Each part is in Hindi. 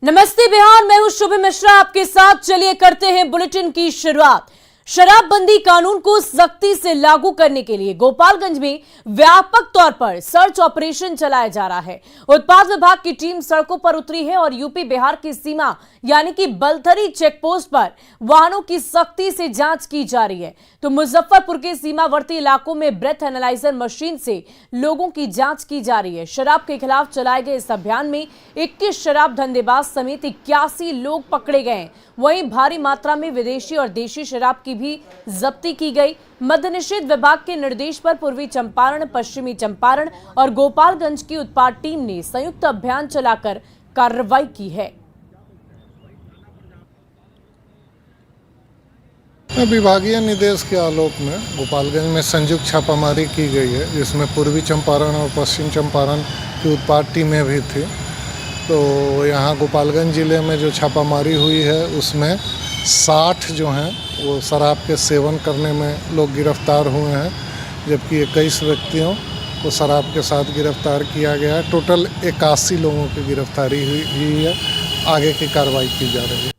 नमस्ते बिहार, मैं हूं शुभ मिश्रा आपके साथ। चलिए करते हैं बुलेटिन की शुरुआत। शराबबंदी कानून को सख्ती से लागू करने के लिए गोपालगंज में व्यापक तौर पर सर्च ऑपरेशन चलाया जा रहा है। उत्पाद विभाग की टीम सड़कों पर उतरी है और यूपी बिहार की सीमा यानी कि बलथरी चेकपोस्ट पर वाहनों की सख्ती से जांच की जा रही है। तो मुजफ्फरपुर के सीमावर्ती इलाकों में ब्रेथ एनालाइजर मशीन से लोगों की जांच की जा रही है। शराब के खिलाफ चलाए गए इस अभियान में 21 शराब धंधेबाज समेत 81 लोग पकड़े गए। वहीं भारी मात्रा में विदेशी और देशी शराब की भी जब्ती की गई। मद्य निषेध विभाग के निर्देश पर पूर्वी चंपारण, पश्चिमी चंपारण और गोपालगंज की उत्पाद टीम ने संयुक्त अभियान चलाकर कार्रवाई की है। विभागीय निर्देश के आलोक में गोपालगंज में संयुक्त छापामारी की गई है, जिसमें पूर्वी चंपारण और पश्चिम चंपारण की उत्पाद टीमें भी थी। तो यहाँ गोपालगंज ज़िले में जो छापामारी हुई है उसमें 60 जो हैं वो शराब के सेवन करने में लोग गिरफ्तार हुए हैं, जबकि 21 व्यक्तियों को शराब के साथ गिरफ्तार किया गया है। टोटल 81 लोगों की गिरफ्तारी हुई है। आगे की कार्रवाई की जा रही है।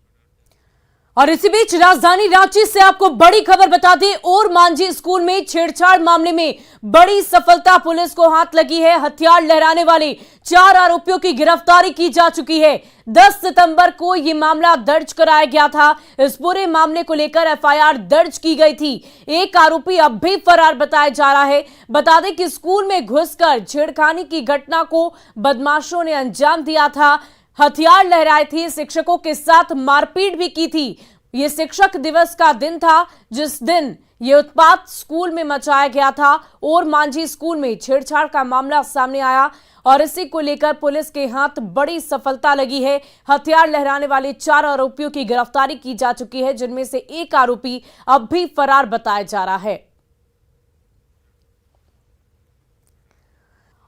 और इसी बीच राजधानी रांची से आपको बड़ी खबर बता दें, और मांझी स्कूल में छेड़छाड़ मामले में बड़ी सफलता पुलिस को हाथ लगी है। हथियार लहराने वाले 4 आरोपियों की गिरफ्तारी की जा चुकी है। 10 सितंबर को यह मामला दर्ज कराया गया था। इस पूरे मामले को लेकर एफआईआर दर्ज की गई थी। एक आरोपी अब भी फरार बताया जा रहा है। बता दें कि स्कूल में घुसकर छेड़खानी की घटना को बदमाशों ने अंजाम दिया था। हथियार लहराए थे, शिक्षकों के साथ मारपीट भी की थी। ये शिक्षक दिवस का दिन था जिस दिन ये उत्पात स्कूल में मचाया गया था और मांझी स्कूल में छेड़छाड़ का मामला सामने आया और इसी को लेकर पुलिस के हाथ बड़ी सफलता लगी है। हथियार लहराने वाले 4 आरोपियों की गिरफ्तारी की जा चुकी है, जिनमें से एक आरोपी अब भी फरार बताया जा रहा है।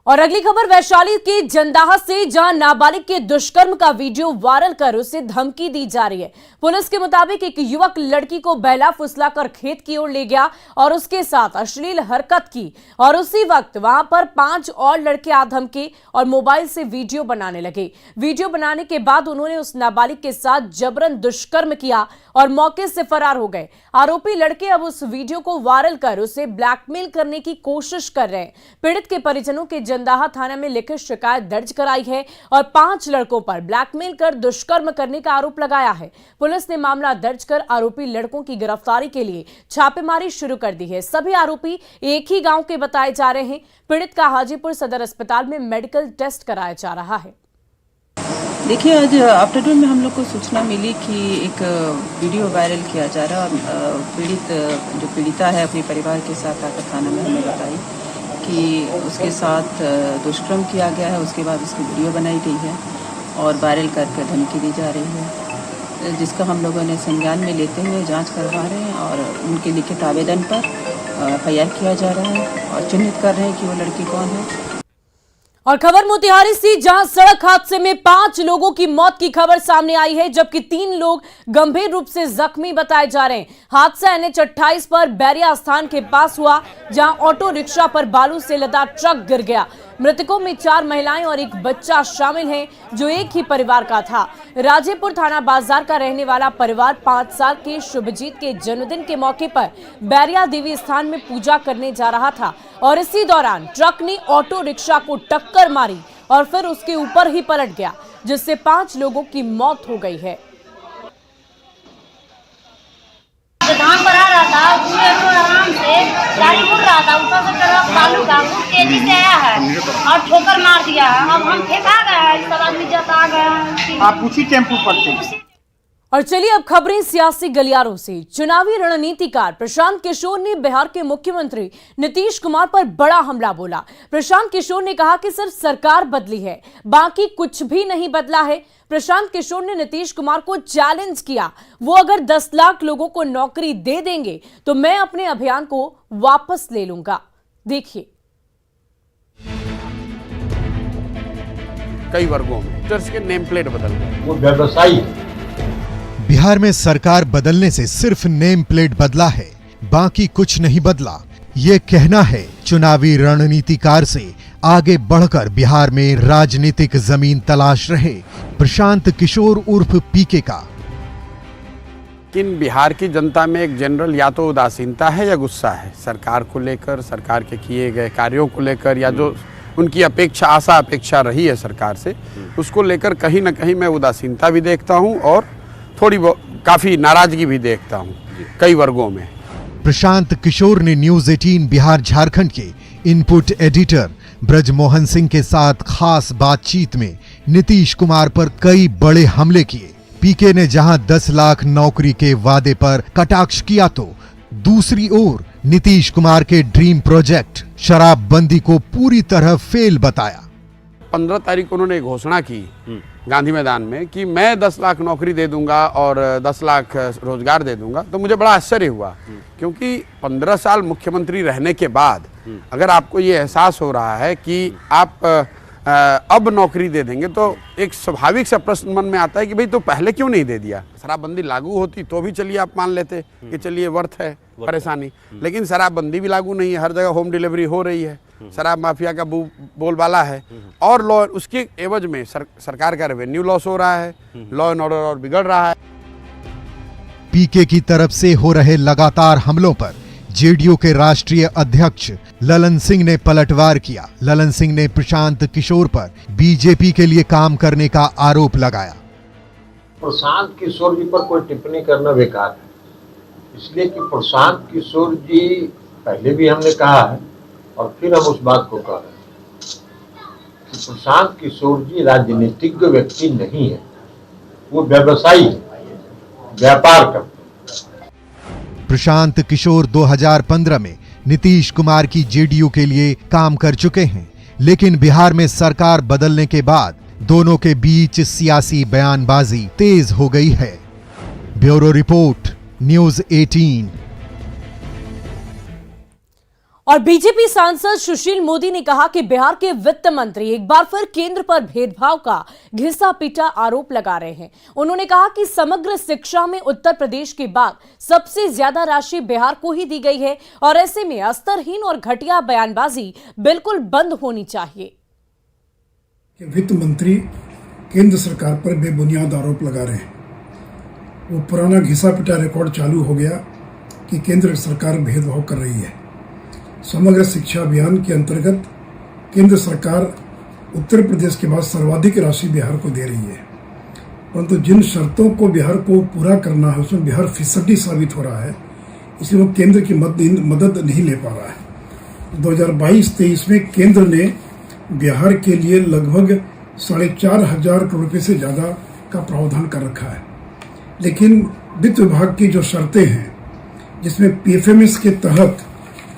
और अगली खबर वैशाली के जंदाहा से, जहां नाबालिग के दुष्कर्म का वीडियो वायरल कर उसे धमकी दी जा रही है। पुलिस के मुताबिक एक युवक लड़की को बहला फुसलाकर खेत की ओर ले गया और उसके साथ अश्लील हरकत की और उसी वक्त वहां पर 5 और लड़के आ धमके और मोबाइल से वीडियो बनाने लगे। वीडियो बनाने के बाद उन्होंने उस नाबालिग के साथ जबरन दुष्कर्म किया और मौके से फरार हो गए। आरोपी लड़के अब उस वीडियो को वायरल कर उसे ब्लैकमेल करने की कोशिश कर रहे हैं। पीड़ित के परिजनों के जंदाहा थाना में लिखित शिकायत दर्ज कराई है और 5 लड़कों पर ब्लैकमेल कर दुष्कर्म करने का आरोप लगाया है। पुलिस ने मामला दर्ज कर आरोपी लड़कों की गिरफ्तारी के लिए छापेमारी शुरू कर दी है। सभी आरोपी एक ही गांव के बताए जा रहे हैं। पीड़ित का हाजीपुर सदर अस्पताल में मेडिकल टेस्ट कराया जा रहा है। देखिए, आज आफ्टरनून में हम लोग को सूचना मिली कि एक वीडियो वायरल किया जा रहा है और पीड़िता है अपने परिवार के साथ आकर थाना में हमें बताई कि उसके साथ दुष्कर्म किया गया है। उसके बाद उसकी वीडियो बनाई गई है और वायरल करके धमकी दी जा रही है, जिसका हम लोगों ने संज्ञान में लेते हुए जांच करवा रहे हैं और उनके लिखित आवेदन पर एफआईआर किया जा रहा है और चिन्हित कर रहे हैं कि वो लड़की कौन है। और खबर मोतिहारी से, जहां सड़क हादसे में 5 लोगों की मौत की खबर सामने आई है, जबकि 3 लोग गंभीर रूप से जख्मी बताए जा रहे हैं। हादसा NH 28 पर बैरिया स्थान के पास हुआ, जहां ऑटो रिक्शा पर बालू से लदा ट्रक गिर गया। मृतकों में 4 महिलाएं और एक बच्चा शामिल हैं, जो एक ही परिवार का था। राजेपुर थाना बाजार का रहने वाला परिवार 5 साल के शुभजीत के जन्मदिन के मौके पर बैरिया देवी स्थान में पूजा करने जा रहा था और इसी दौरान ट्रक ने ऑटो रिक्शा को टक्कर मारी और फिर उसके ऊपर ही पलट गया, जिससे 5 लोगों की मौत हो गई है। धाम पर आ रहा था, पूरे रोड आराम से गाड़ी मुड़ रहा था, ऊपर से ट्रक बालू का खूब तेजी से आया है और ठोकर मार दिया है। अब हम फेंका गए हैं, सब आदमी जता गए हैं। आप उसी टेम्पो पर थे। और चलिए अब खबरें सियासी गलियारों से। चुनावी रणनीतिकार प्रशांत किशोर ने बिहार के मुख्यमंत्री नीतीश कुमार पर बड़ा हमला बोला। प्रशांत किशोर ने कहा कि सिर्फ सरकार बदली है, बाकी कुछ भी नहीं बदला है। प्रशांत किशोर ने नीतीश कुमार को चैलेंज किया, वो अगर 10 लाख लोगों को नौकरी दे देंगे तो मैं अपने अभियान को वापस ले लूंगा। देखिए। कई वर्गों में चर्च के नेम प्लेट बदल गए। वो व्यवसायी बिहार में सरकार बदलने से सिर्फ नेम प्लेट बदला है, बाकी कुछ नहीं बदला। ये कहना है चुनावी रणनीतिकार से आगे बढ़कर बिहार में राजनीतिक जमीन तलाश रहे प्रशांत किशोर उर्फ पीके का। लेकिन बिहार की जनता में एक जनरल या तो उदासीनता है या गुस्सा है सरकार को लेकर, सरकार के किए गए कार्यों को लेकर, या जो उनकी अपेक्षा आशा अपेक्षा रही है सरकार से, उसको लेकर कहीं ना कहीं मैं उदासीनता भी देखता हूं और थोड़ी काफ़ी नाराजगी भी देखता हूं कई वर्गों में। प्रशांत किशोर ने न्यूज 18 बिहार झारखंड के इनपुट एडिटर ब्रजमोहन सिंह के साथ खास बातचीत में नीतीश कुमार पर कई बड़े हमले किए। पीके ने जहां 10 लाख नौकरी के वादे पर कटाक्ष किया तो दूसरी ओर नीतीश कुमार के ड्रीम प्रोजेक्ट शराबबंदी को पूरी तरह फेल बताया। 15 तारीख को उन्होंने घोषणा की गांधी मैदान में कि मैं 10 लाख नौकरी दे दूंगा और 10 लाख रोजगार दे दूंगा, तो मुझे बड़ा आश्चर्य हुआ, क्योंकि 15 साल मुख्यमंत्री रहने के बाद अगर आपको ये एहसास हो रहा है कि आप अब नौकरी दे देंगे, तो एक स्वाभाविक सा प्रश्न मन में आता है कि भाई तो पहले क्यों नहीं दे दिया। शराबबंदी लागू होती तो भी चलिए आप मान लेते कि चलिए वर्थ है परेशानी, लेकिन शराबबंदी भी लागू नहीं है, हर जगह होम डिलीवरी हो रही है, शराब माफिया का बोलबाला है और लॉ उसके एवज में सरकार का रेवेन्यू लॉस हो रहा है, लॉ एंड ऑर्डर और बिगड़ रहा है। पीके की तरफ से हो रहे लगातार हमलों पर जेडीयू के राष्ट्रीय अध्यक्ष ललन सिंह ने पलटवार किया। ललन सिंह ने प्रशांत किशोर पर बीजेपी के लिए काम करने का आरोप लगाया। प्रशांत किशोर जी पर कोई टिप्पणी करना बेकार है, इसलिए कि प्रशांत किशोर जी पहले भी हमने कहा है और फिर हम उस बात को कह रहे हैं कि प्रशांत किशोर जी राजनीतिक व्यक्ति नहीं है, वो व्यवसायी है, व्यापार करते हैं। प्रशांत किशोर 2015 में नीतीश कुमार की जेडीयू के लिए काम कर चुके हैं, लेकिन बिहार में सरकार बदलने के बाद दोनों के बीच सियासी बयानबाजी तेज हो गई है। Bureau report, news 18। और बीजेपी सांसद सुशील मोदी ने कहा कि बिहार के वित्त मंत्री एक बार फिर केंद्र पर भेदभाव का घिसा पीटा आरोप लगा रहे हैं। उन्होंने कहा कि समग्र शिक्षा में उत्तर प्रदेश के बाद सबसे ज्यादा राशि बिहार को ही दी गई है और ऐसे में अस्तरहीन और घटिया बयानबाजी बिल्कुल बंद होनी चाहिए। वित्त मंत्री केंद्र सरकार पर बेबुनियाद आरोप लगा रहे हैं। वो पुराना घिसा पिटा रिकॉर्ड चालू हो गया कि केंद्र सरकार भेदभाव कर रही है। समग्र शिक्षा अभियान के अंतर्गत केंद्र सरकार उत्तर प्रदेश के बाद सर्वाधिक राशि बिहार को दे रही है, परंतु जिन शर्तों को बिहार को पूरा करना है उसमें बिहार फिसड्डी साबित हो रहा है, इसलिए वो केंद्र की मदद नहीं ले पा रहा है। 2022-23 में केंद्र ने बिहार के लिए लगभग 4,500 करोड़ रुपये से ज़्यादा का प्रावधान कर रखा है, लेकिन वित्त विभाग की जो शर्तें हैं जिसमें पीएफएमएस के तहत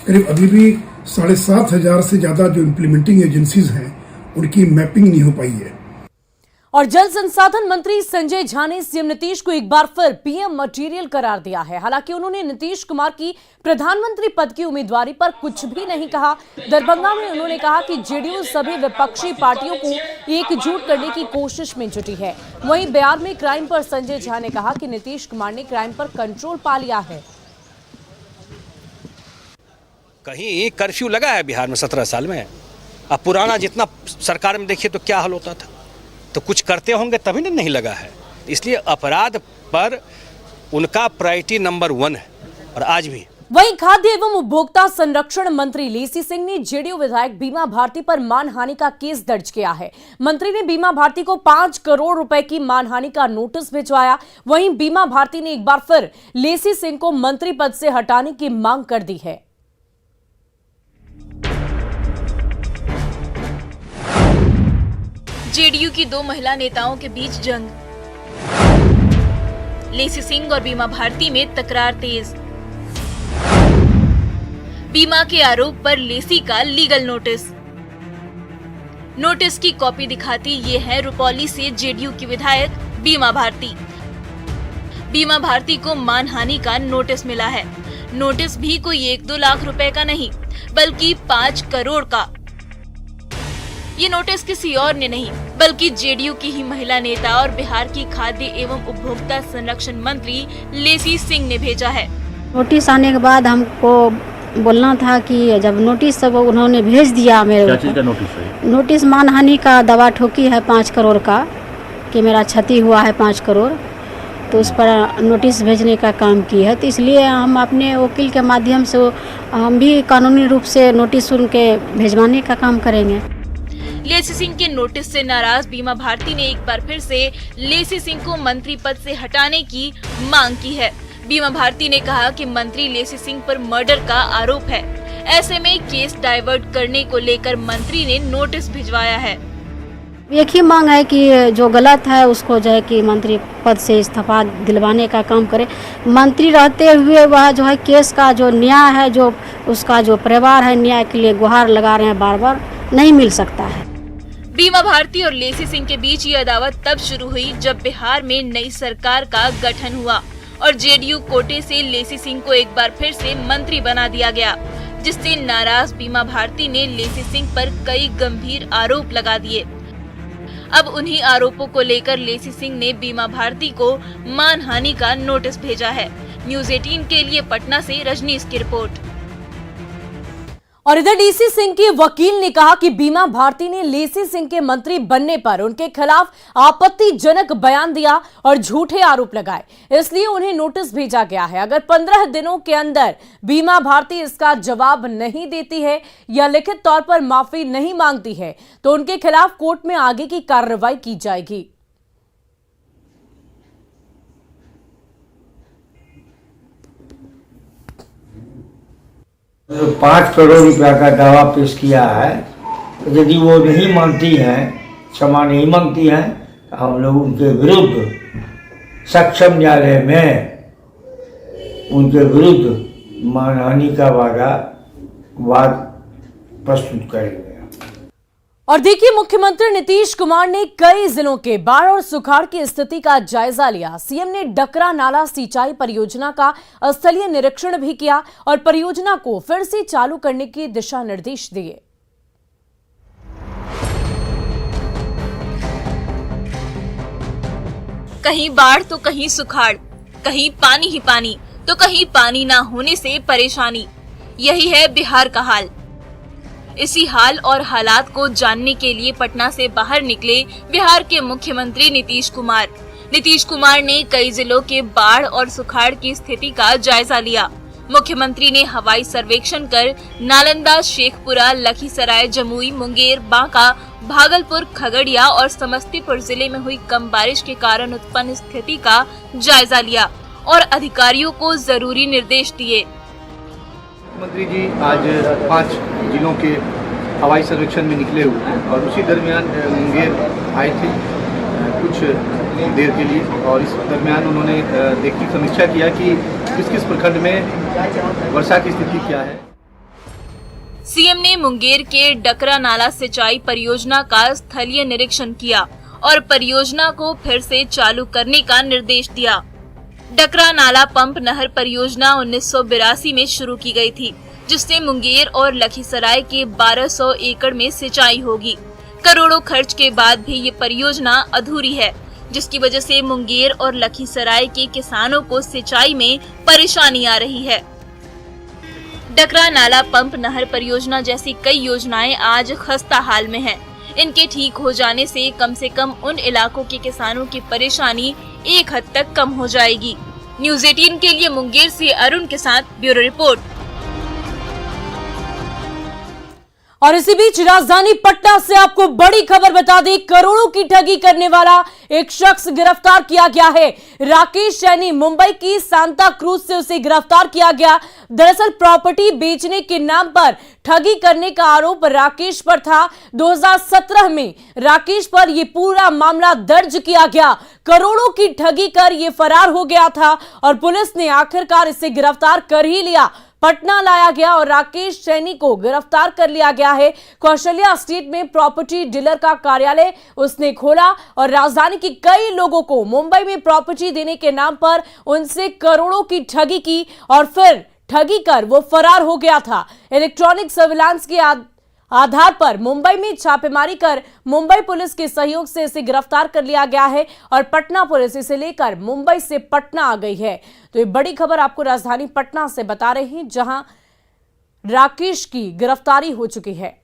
करीब अभी भी 7,500 से ज्यादा जो इम्प्लीमेंटिंग एजेंसीज हैं उनकी मैपिंग नहीं हो पाई है। और जल संसाधन मंत्री संजय झा ने सीएम नीतीश को एक बार फिर पीएम मटेरियल करार दिया है। हालांकि उन्होंने नीतीश कुमार की प्रधानमंत्री पद की उम्मीदवारी पर कुछ भी नहीं कहा। दरभंगा में उन्होंने कहा कि जेडीयू सभी विपक्षी पार्टियों को एकजुट करने की कोशिश में जुटी है। वहीं बिहार में क्राइम पर संजय झा ने कहा कि नीतीश कुमार ने क्राइम पर कंट्रोल पा लिया है। कहीं कर्फ्यू लगा है बिहार में 17 साल में। अब पुराना जितना सरकार में देखिए तो क्या हाल होता था, तो कुछ करते होंगे तभी ना नहीं लगा है। इसलिए अपराध पर उनका प्रायोरिटी नंबर 1 है और आज भी। वहीं खाद्य एवं उपभोक्ता संरक्षण मंत्री लेसी सिंह ने जेडीयू विधायक बीमा भारती पर मानहानि का केस दर्ज किया है। मंत्री ने बीमा भारती को 5 करोड़ रुपए की मानहानि का नोटिस भिजवाया। वहीं बीमा भारती ने एक बार फिर लेसी सिंह को मंत्री पद से हटाने की मांग कर दी है। जेडीयू की 2 महिला नेताओं के बीच जंग, लेसी सिंह और बीमा भारती में तकरार तेज। बीमा के आरोप पर लेसी का लीगल नोटिस। नोटिस की कॉपी दिखाती ये है रुपौली से जेडीयू की विधायक बीमा भारती। बीमा भारती को मानहानि का नोटिस मिला है। नोटिस भी कोई 1-2 लाख रुपए का नहीं बल्कि 5 करोड़ का। ये नोटिस किसी और ने नहीं बल्कि जेडीयू की ही महिला नेता और बिहार की खाद्य एवं उपभोक्ता संरक्षण मंत्री लेसी सिंह ने भेजा है। नोटिस आने के बाद हमको बोलना था कि जब नोटिस सब उन्होंने भेज दिया मेरे क्या ऊपर, चीज़ का नोटिस है? नोटिस मानहानि का दवा ठोकी है 5 करोड़ का, कि मेरा क्षति हुआ है 5 करोड़, तो उस पर नोटिस भेजने का काम की है। तो इसलिए हम अपने वकील के माध्यम से हम भी कानूनी रूप से नोटिस उनके भेजवाने का काम करेंगे। लेसी सिंह के नोटिस से नाराज बीमा भारती ने एक बार फिर से लेसी सिंह को मंत्री पद से हटाने की मांग की है। बीमा भारती ने कहा कि मंत्री लेसी सिंह पर मर्डर का आरोप है, ऐसे में केस डाइवर्ट करने को लेकर मंत्री ने नोटिस भिजवाया है। एक ही मांग है कि जो गलत है उसको जो है कि मंत्री पद से इस्तीफा दिलवाने का काम करे। मंत्री रहते हुए वह जो है केस का जो न्याय है, जो उसका जो परिवार है, न्याय के लिए गुहार लगा रहे हैं, बार बार नहीं मिल सकता है। बीमा भारती और लेसी सिंह के बीच ये अदावत तब शुरू हुई जब बिहार में नई सरकार का गठन हुआ और जेडीयू कोटे से लेसी सिंह को एक बार फिर से मंत्री बना दिया गया, जिससे नाराज बीमा भारती ने लेसी सिंह पर कई गंभीर आरोप लगा दिए। अब उन्हीं आरोपों को लेकर लेसी सिंह ने बीमा भारती को मानहानि का नोटिस भेजा है। न्यूज़ 18 के लिए पटना से रजनीश की रिपोर्ट। और इधर डीसी सिंह के वकील ने कहा कि बीमा भारती ने लेसी सिंह के मंत्री बनने पर उनके खिलाफ आपत्तिजनक बयान दिया और झूठे आरोप लगाए, इसलिए उन्हें नोटिस भेजा गया है। अगर 15 दिनों के अंदर बीमा भारती इसका जवाब नहीं देती है या लिखित तौर पर माफी नहीं मांगती है तो उनके खिलाफ कोर्ट में आगे की कार्रवाई की जाएगी। जो 5 करोड़ रुपया का दावा पेश किया है, तो यदि वो नहीं मानती हैं, क्षमा नहीं मांगती हैं, तो हम लोग उनके विरुद्ध सक्षम न्यायालय में उनके विरुद्ध मानहानि का वाद प्रस्तुत करेंगे। और देखिए, मुख्यमंत्री नीतीश कुमार ने कई जिलों के बाढ़ और सुखाड़ की स्थिति का जायजा लिया। सीएम ने डकरा नाला सिंचाई परियोजना का स्थलीय निरीक्षण भी किया और परियोजना को फिर से चालू करने के दिशा निर्देश दिए। कहीं बाढ़ तो कहीं सुखाड़, कहीं पानी ही पानी तो कहीं पानी ना होने से परेशानी, यही है बिहार का हाल। इसी हाल और हालात को जानने के लिए पटना से बाहर निकले बिहार के मुख्यमंत्री नीतीश कुमार। नीतीश कुमार ने कई जिलों के बाढ़ और सुखाड़ की स्थिति का जायजा लिया। मुख्यमंत्री ने हवाई सर्वेक्षण कर नालंदा, शेखपुरा, लखीसराय, जमुई, मुंगेर, बांका, भागलपुर, खगड़िया और समस्तीपुर जिले में हुई कम बारिश के कारण उत्पन्न स्थिति का जायजा लिया और अधिकारियों को जरूरी निर्देश दिए। मुख्यमंत्री जी आज 5 जिलों के हवाई सर्वेक्षण में निकले हुए हैं और उसी दरमियान मुंगेर आए थे कुछ देर के लिए, और इस दरमियान उन्होंने देखी समीक्षा किया कि किस किस प्रखंड में वर्षा की स्थिति क्या है। सीएम ने मुंगेर के डकरा नाला सिंचाई परियोजना का स्थलीय निरीक्षण किया और परियोजना को फिर से चालू करने का निर्देश दिया। डकरा नाला पंप नहर परियोजना 1982 में शुरू की गई थी, जिससे मुंगेर और लखीसराय के 1200 एकड़ में सिंचाई होगी। करोड़ों खर्च के बाद भी ये परियोजना अधूरी है, जिसकी वजह से मुंगेर और लखीसराय के किसानों को सिंचाई में परेशानी आ रही है। डकरा नाला पंप नहर परियोजना जैसी कई योजनाएं आज खस्ता हाल में हैं। इनके ठीक हो जाने से कम उन इलाकों के किसानों की परेशानी एक हद तक कम हो जाएगी। न्यूज़ 18 के लिए मुंगेर से अरुण के साथ ब्यूरो रिपोर्ट। और इसी बीच राजधानी पटना से आपको बड़ी खबर बता दें, करोड़ों की ठगी करने वाला एक शख्स गिरफ्तार किया गया है। राकेश सैनी, मुंबई की सांता क्रूज से उसे गिरफ्तार किया गया। दरअसल प्रॉपर्टी बेचने के नाम पर ठगी करने का आरोप राकेश पर था। 2017 में राकेश पर यह पूरा मामला दर्ज किया गया। करोड़ों की ठगी कर यह फरार हो गया था और पुलिस ने आखिरकार इसे गिरफ्तार कर ही लिया। पटना लाया गया और राकेश सैनी को गिरफ्तार कर लिया गया है। कौशल्या स्ट्रीट में प्रॉपर्टी डीलर का कार्यालय उसने खोला और राजधानी के कई लोगों को मुंबई में प्रॉपर्टी देने के नाम पर उनसे करोड़ों की ठगी की और फिर ठगी कर वो फरार हो गया था। इलेक्ट्रॉनिक सर्विलांस के आधार पर मुंबई में छापेमारी कर मुंबई पुलिस के सहयोग से इसे गिरफ्तार कर लिया गया है और पटना पुलिस इसे लेकर मुंबई से पटना आ गई है। तो ये बड़ी खबर आपको राजधानी पटना से बता रहे हैं, जहां राकेश की गिरफ्तारी हो चुकी है।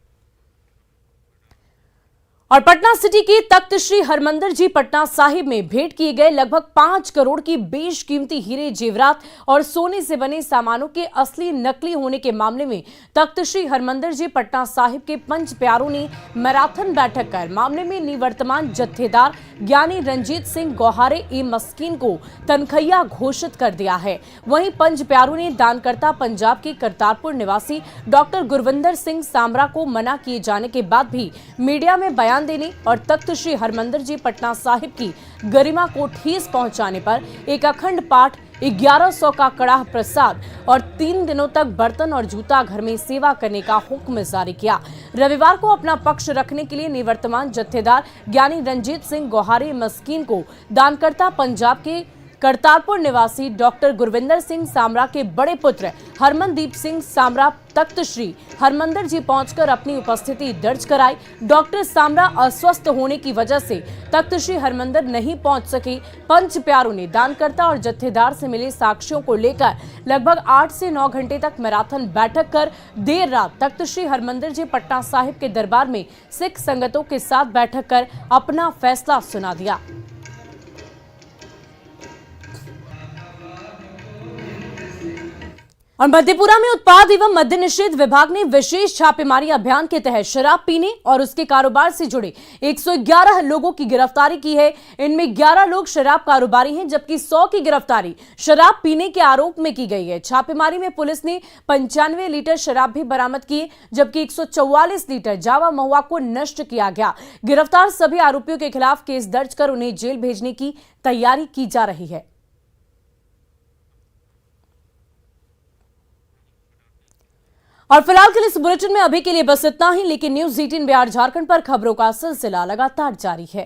और पटना सिटी के तख्त श्री हरमंदिर जी पटना साहिब में भेंट किए गए लगभग 5 करोड़ की बेशकीमती हीरे जेवरात और सोने से बने सामानों के असली नकली होने के मामले में तख्त श्री हरमंदिर जी पटना साहिब के पंच प्यारों ने मैराथन बैठक कर मामले में निवर्तमान जत्थेदार ज्ञानी रंजीत सिंह गोहारे ए मस्कीन को तनखैया घोषित कर दिया है। वहीं पंच प्यारों ने दानकर्ता पंजाब के करतारपुर निवासी डॉक्टर गुरविंदर सिंह सामरा को मना किए जाने के बाद भी मीडिया में बयान देने और तख्त श्री हरमंदिर जी पटना साहिब की गरिमा को ठेस पहुंचाने पर एक अखंड पाठ, 1100 का कड़ाह प्रसाद और 3 दिनों तक बर्तन और जूता घर में सेवा करने का हुक्म जारी किया। रविवार को अपना पक्ष रखने के लिए निवर्तमान जत्थेदार ज्ञानी रंजीत सिंह गोहारे मस्कीन को दानकर्ता पंजाब के करतारपुर निवासी डॉक्टर गुरविंदर सिंह सामरा के बड़े पुत्र हरमनदीप सिंह सामरा तख्त श्री हरमंदिर जी पहुंचकर अपनी उपस्थिति दर्ज कराई। डॉक्टर सामरा अस्वस्थ होने की वजह से तख्त श्री हरमंदिर नहीं पहुंच सके। पंच प्यारों ने दानकर्ता और जत्थेदार से मिले साक्ष्यों को लेकर लगभग 8 से 9 घंटे तक मैराथन बैठक कर देर रात तख्त श्री हरमंदिर जी पटना साहिब के दरबार में सिख संगतों के साथ बैठक कर अपना फैसला सुना दिया। और मधेपुरा में उत्पाद एवं मद्य निषेध विभाग ने विशेष छापेमारी अभियान के तहत शराब पीने और उसके कारोबार से जुड़े 111 लोगों की गिरफ्तारी की है। इनमें 11 लोग शराब कारोबारी हैं, जबकि 100 की गिरफ्तारी शराब पीने के आरोप में की गई है। छापेमारी में पुलिस ने 95 लीटर शराब भी बरामद की, जबकि 144 लीटर जावा महुआ को नष्ट किया गया। गिरफ्तार सभी आरोपियों के खिलाफ केस दर्ज कर उन्हें जेल भेजने की तैयारी की जा रही है। और फिलहाल के लिए इस बुलेटिन में अभी के लिए बस इतना ही, लेकिन न्यूज़ 18 बिहार झारखंड पर खबरों का सिलसिला लगातार जारी है।